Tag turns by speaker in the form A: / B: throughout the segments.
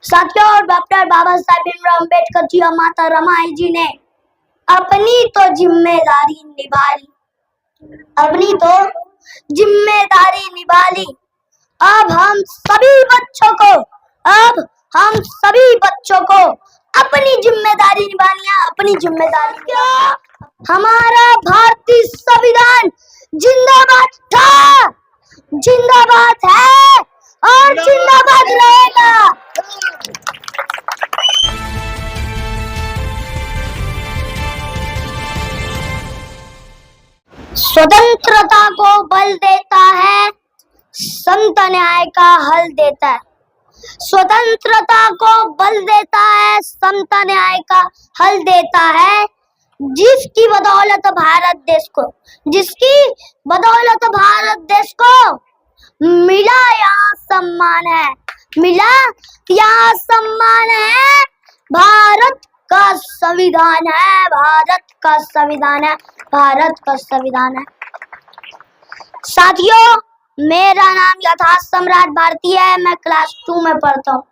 A: साथियों, डॉक्टर बाबा साहेब भीमराव अम्बेडकर जी और माता रमाई जी ने अपनी तो जिम्मेदारी निभा ली, अपनी तो जिम्मेदारी निभा ली। अब हम सभी बच्चों को अपनी जिम्मेदारी निभानी है, अपनी जिम्मेदारी। क्या हमारा भारतीय संविधान जिंदाबाद था, जिंदाबाद है और जिंदाबाद रहेगा। स्वतंत्रता को बल देता है, संत न्याय का हल देता है। स्वतंत्रता को बल देता है, संत न्याय का हल देता है। जिसकी बदौलत भारत देश को मिला यहाँ सम्मान है, मिला यहाँ सम्मान है। भारत का संविधान है, भारत का संविधान है, भारत का संविधान है। साथियों, मेरा नाम यथार्थ सम्राट भारती है। मैं क्लास 2 में पढ़ता हूँ।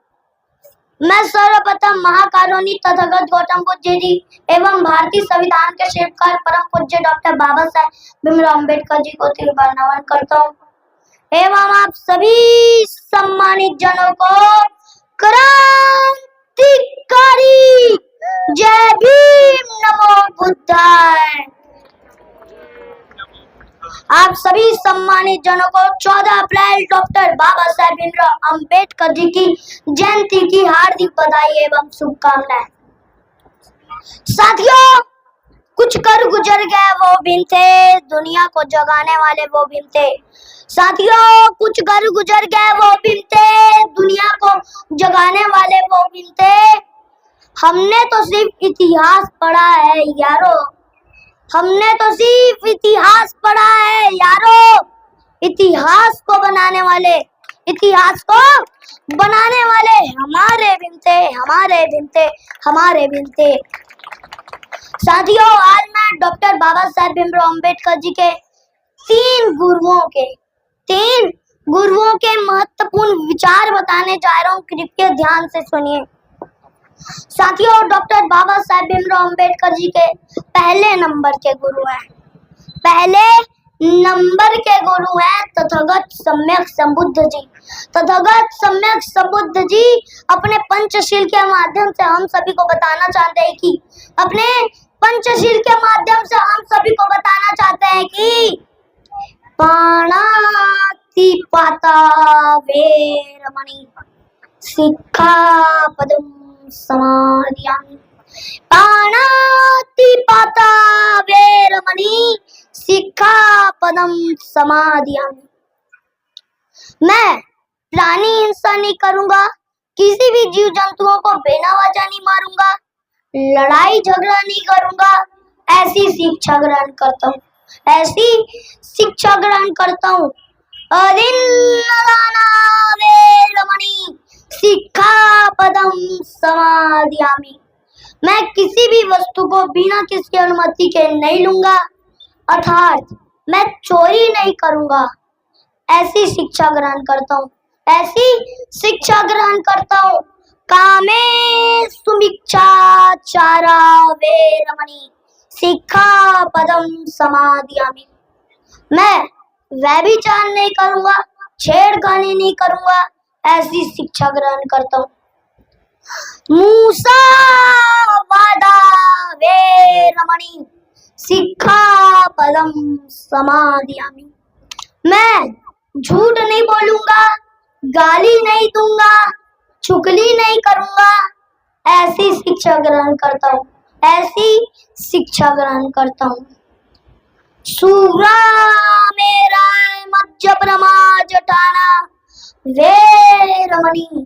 A: मैं सर्वप्रथम महाकारुणिक तथागत गौतम बुद्ध जी एवं भारतीय संविधान के शिल्पकार परम पूज्य डॉक्टर बाबा साहेब भीमराव अम्बेडकर जी को तिरबार नमन करता हूँ एवं आप सभी सम्मानित जनों को क्रांतिकारी जय भीम नमो बुद्धाय। आप सभी सम्मानित जनों को 14 अप्रैल डॉक्टर बाबा साहेब भीमराव अम्बेडकर जी की जयंती की हार्दिक बधाई एवं शुभकामनाएं। साथियों, कुछ कर गुजर गए वो दिन थे, दुनिया को जगाने वाले वो दिन थे। साथियों, कुछ कर गुजर गए वो दिन थे, दुनिया को जगाने वाले वो दिन थे। हमने तो सिर्फ इतिहास पढ़ा है यारो, हमने तो सिर्फ इतिहास पढ़ा है यारो। इतिहास को बनाने वाले हमारे दिन थे, हमारे दिन थे, हमारे दिन थे। साथियों, आज मैं डॉक्टर बाबा साहेब भीमराव अम्बेडकर जी के तीन गुरुओं के महत्वपूर्ण विचार बताने जा रहा हूँ। कृपया ध्यान से सुनिए। साथियों, डॉक्टर बाबा साहेब भीमराव अम्बेडकर जी के पहले नंबर के गुरु हैं, तथागत सम्यक संबुद्ध जी। तथागत सम्यक संबुद्ध जी अपने पंचशील के माध्यम से हम सभी को बताना चाहते हैं कि पाणातिपाता वेरमणि सिक्खापदं समादियामि। पाणातिपाता वेरमणि सिक्खापदं समादियामि। मैं प्राणी हिंसा नहीं करूंगा, किसी भी जीव जंतुओं को बिना वजह नहीं मारूंगा, लड़ाई झगड़ा नहीं करूंगा। ऐसी शिक्षा ग्रहण करता हूँ। अदिन्नदाना वेरमणि सिक्खापदं समादियामि। मैं किसी भी वस्तु को बिना किसी अनुमति के नहीं लूंगा, अर्थात मैं चोरी नहीं करूंगा। ऐसी शिक्षा ग्रहण करता हूँ। कामे सुमिच्छाचारा वेरमणि सिक्खापदं समादियामि। मैं व्यभिचार नहीं करूंगा, छेड़खानी नहीं करूंगा। ऐसी शिक्षा ग्रहण करता हूँ। मूसावादा वेरमणि सिक्खापदं समादियामि। मैं झूठ नहीं बोलूंगा, गाली नहीं दूंगा, चुगली नहीं करूंगा। ऐसी शिक्षा ग्रहण करता हूँ। सूरा मेरा मध्य ब्रह्मा जटाना वेरमणि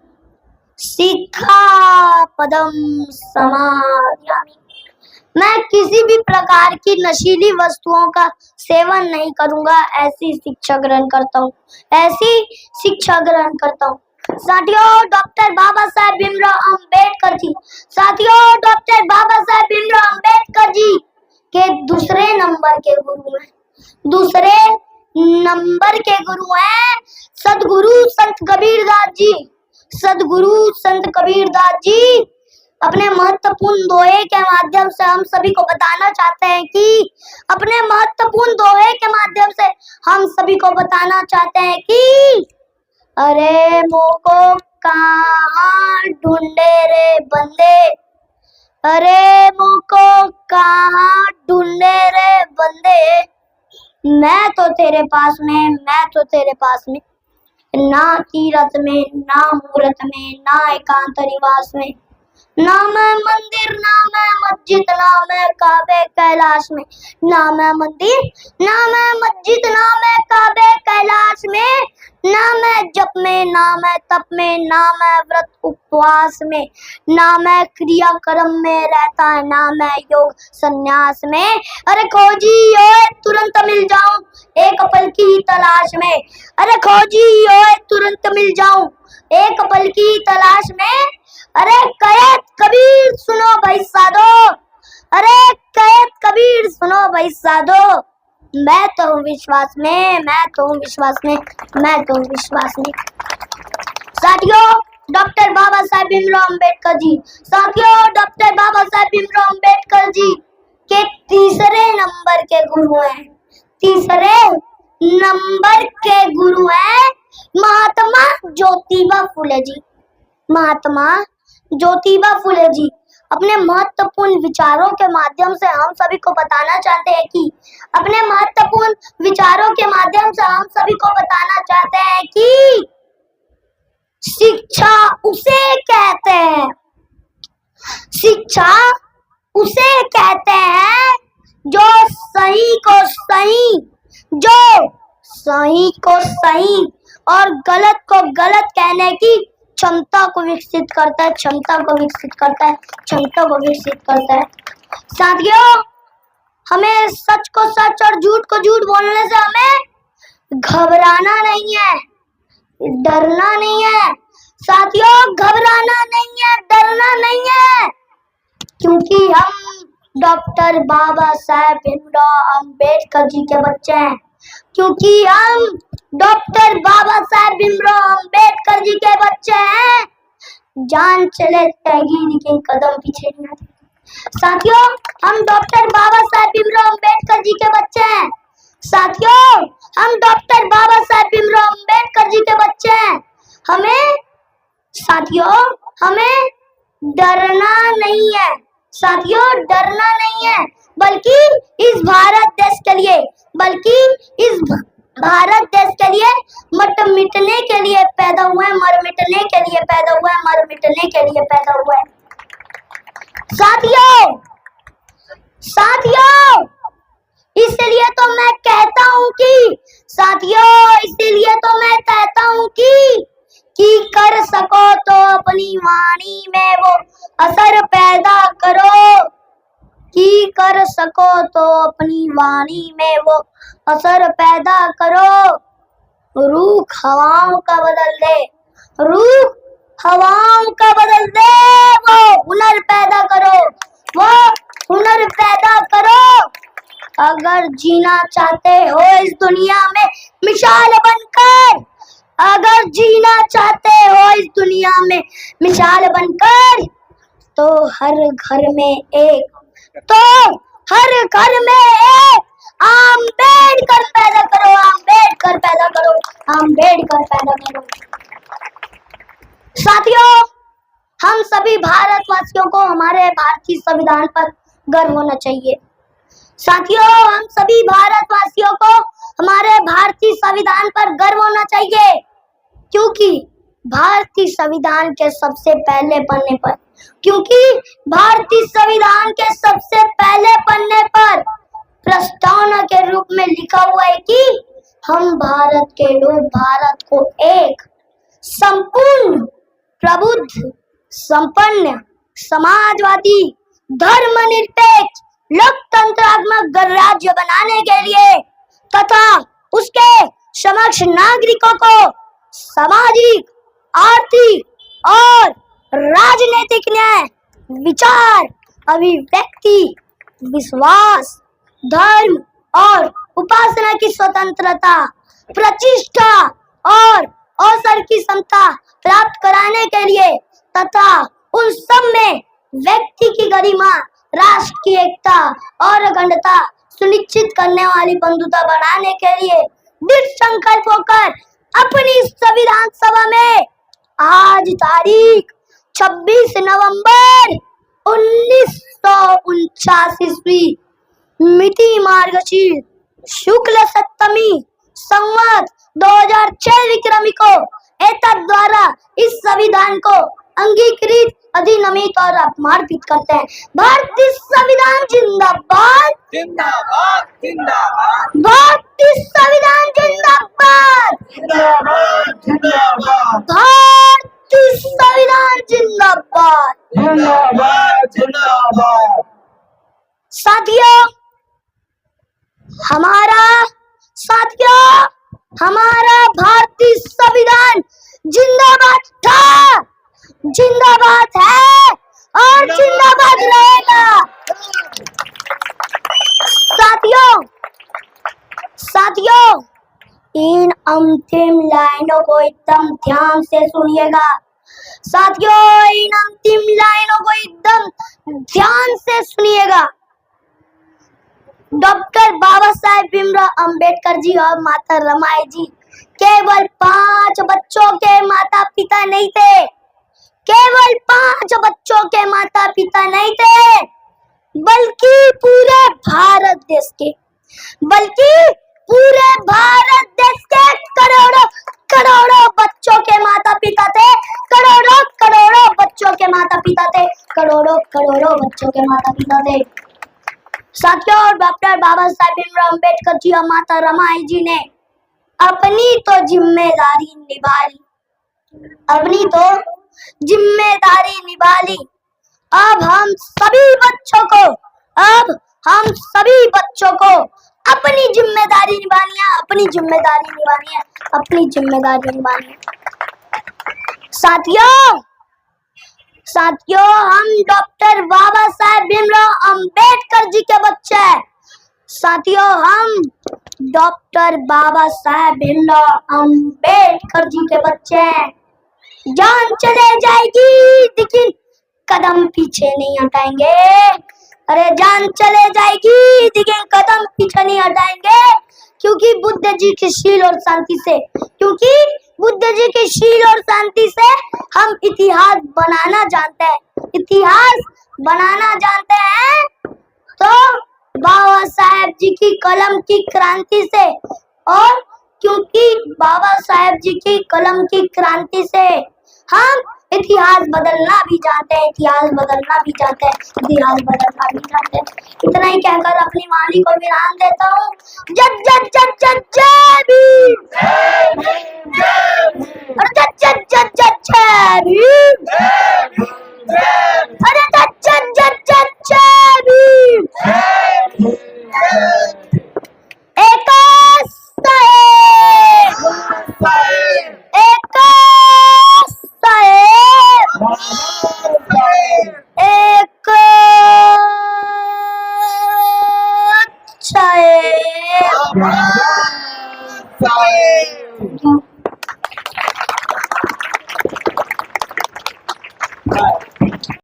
A: सिक्खापदं समादियामि। मैं किसी भी प्रकार की नशीली वस्तुओं का सेवन नहीं करूंगा। ऐसी शिक्षा ग्रहण करता हूँ। साथियों, डॉक्टर बाबा साहेब भीमराव अम्बेडकर जी के दूसरे नंबर के गुरु हैं सदगुरु संत कबीरदास जी। सदगुरु संत कबीर दास जी अपने महत्वपूर्ण दोहे के माध्यम से हम सभी को बताना चाहते हैं कि अपने महत्वपूर्ण दोहे के माध्यम से हम सभी को बताना चाहते हैं कि अरे मोको कहाँ ढूंढे रे बंदे, अरे मोको कहाँ ढूंढे रे बंदे, मैं तो तेरे पास में, मैं तो तेरे पास में, ना तीरथ में, ना मूरत में, ना एकांत निवास में, ना मैं मंदिर, ना मैं मस्जिद, ना मैं काबे कैलाश में, ना मैं मंदिर, ना मैं मस्जिद, ना मैं काबे कैलाश में, ना मैं जप में, ना मैं तप में, ना मैं व्रत उपवास में, ना मैं क्रिया कर्म में रहता है, ना मैं योग संन्यास में। अरे खोजी ओए तुरंत मिल जाऊं एक पल की तलाश में, अरे खोजी ओए तुरंत मिल जाऊं एक पल की तलाश में। अरे कैद कबीर सुनो भाई साधो, अरे कैद कबीर सुनो भाई साधो, मैं तो हूँ विश्वास में, मैं तो हूँ विश्वास में, मैं तो हूँ विश्वास में। साथियों डॉक्टर बाबा साहेब भीमराव अम्बेडकर जी, साथियों डॉक्टर बाबा साहेब भीमराव अम्बेडकर जी के तीसरे नंबर के गुरु हैं, तीसरे नंबर के गुरु हैं महात्मा ज्योतिबा फुले जी, महात्मा ज्योतिबा फुले जी अपने महत्वपूर्ण विचारों के माध्यम से हम सभी को बताना चाहते हैं कि अपने महत्वपूर्ण विचारों के माध्यम से हम सभी को बताना चाहते हैं कि शिक्षा उसे कहते हैं, शिक्षा उसे कहते हैं जो सही को सही, जो सही को सही और गलत को गलत कहने की क्षमता को विकसित करता है, क्षमता को विकसित करता है, क्षमता को विकसित करता है। साथियों हमें सच को सच और झूठ को झूठ बोलने से हमें घबराना नहीं है, डरना नहीं है। साथियों घबराना नहीं है, डरना नहीं है, क्योंकि हम डॉक्टर बाबा साहेब भीमराव अम्बेडकर जी के बच्चे हैं, क्योंकि हम डॉक्टर बाबा साहेब भीमराव अम्बेडकर जी के बच्चे हैं। जान चले जाएगी लेकिन कदम पीछे नहीं आते। साथियों हम डॉक्टर बाबा साहेब भीमराव अम्बेडकर जी के बच्चे हैं, साथियों हम डॉक्टर बाबा साहेब भीमराव अम्बेडकर जी के बच्चे हैं। हमें साथियों हमें डरना नहीं है, साथियों डरना नहीं है, बल्कि इस भारत देश के लिए, बल्कि इस भारत देश के लिए मट मिटने के लिए पैदा हुए, मर मिटने के लिए पैदा हुए, मर मिटने के लिए पैदा हुए। साथियों साथियों इसलिए तो मैं कहता हूँ कि साथियों इसलिए तो मैं कहता हूँ कि कर सको तो अपनी वाणी में वो असर पैदा करो, कि कर सको तो अपनी वाणी में वो असर पैदा करो। रूख हवाओं का बदल दे, रूख हवाओं का बदल दे, वो हुनर पैदा करो, वो हुनर पैदा करो। अगर जीना चाहते हो इस दुनिया में मिसाल बनकर, अगर जीना चाहते हो इस दुनिया में मिसाल बनकर, तो हर घर में एक, तो हर घर में एक अम्बेडकर पैदा करो, अम्बेडकर पैदा करो, अम्बेडकर पैदा करो। साथियों हम सभी भारतवासियों को हमारे भारतीय संविधान पर गर्व होना चाहिए। साथियों हम सभी भारतवासियों को हमारे भारतीय संविधान पर गर्व होना चाहिए, क्योंकि भारतीय संविधान के सबसे पहले पन्ने पर, क्योंकि भारतीय संविधान के सबसे पहले पन्ने पर प्रस्तावना के रूप में लिखा हुआ है कि हम भारत के लोग भारत को एक संपूर्ण प्रबुद्ध संपन्न समाजवादी धर्मनिरपेक्ष लोकतंत्रात्मक गणराज्य बनाने के लिए तथा उसके समक्ष नागरिकों को सामाजिक, आर्थिक और राजनीतिक न्याय, विचार, अभिव्यक्ति, विश्वास, धर्म और उपासना की स्वतंत्रता, प्रतिष्ठा और अवसर की समता प्राप्त कराने के लिए तथा उन सब में व्यक्ति की गरिमा, राष्ट्र की एकता और अखंडता सुनिश्चित करने वाली बंधुता बनाने के लिए दृढ़ संकल्प होकर अपनी संविधान सभा में आज तारीख 26 नवंबर 1949 ईस्वी मिति मार्गशीर्ष शुक्ल सप्तमी संवत 2006 विक्रमी को एतद द्वारा इस संविधान को अंगीकृत, अधिनियमित और समर्पित करते हैं। भारतीय संविधान जिंदाबाद,
B: जिंदाबाद जिंदाबाद,
A: भारतीय संविधान जिंदाबाद,
B: जिंदाबाद जिंदाबाद,
A: भारतीय संविधान जिंदाबाद।
B: जिंदाबाद जिंदाबाद।
A: साथियों, हमारा भारतीय संविधान जिंदाबाद था, जिंदाबाद है और जिंदाबाद रहेगा। साथियों, इन अंतिम लाइनों को एकदम ध्यान से सुनिएगा। साथियों, इन अंतिम लाइनों को एकदम ध्यान से सुनिएगा। डॉक्टर बाबा साहेब भीमराव अंबेडकर जी और माता रमाई जी केवल 5 बच्चों के माता पिता नहीं थे, केवल 5 बच्चों के माता पिता नहीं थे, बल्कि पूरे भारत देश के करोड़ों बच्चों के माता पिता थे, करोड़ों बच्चों के माता पिता थे, करोड़ों बच्चों के माता पिता थे। साथियों, डॉक्टर बाबा साहेब भीमराव अंबेडकर जी और माता रमाई जी ने अपनी तो जिम्मेदारी निभा ली। अब हम सभी बच्चों को अपनी जिम्मेदारी निभानी है। साथियों, हम डॉक्टर बाबा साहेब भीमराव अंबेडकर जी के बच्चे हैं। साथियों, हम डॉक्टर बाबा साहेब भीमराव अंबेडकर जी के बच्चे हैं। जान चले जाएगी लेकिन कदम पीछे नहीं हटाएंगे। अरे जान चले जाएगी लेकिन कदम पीछे नहीं हटाएंगे, क्योंकि बुद्ध जी की शील और शांति से हम इतिहास बनाना जानते हैं। तो बाबा साहेब जी की कलम की क्रांति से, और क्योंकि बाबा साहेब जी की कलम की क्रांति से हम इतिहास बदलना भी जानते हैं। इतना ही कहकर अपनी वाणी को विराम देता हूँ। जय भीम, जय भीम, अरे जय भीम। एक
B: साहेब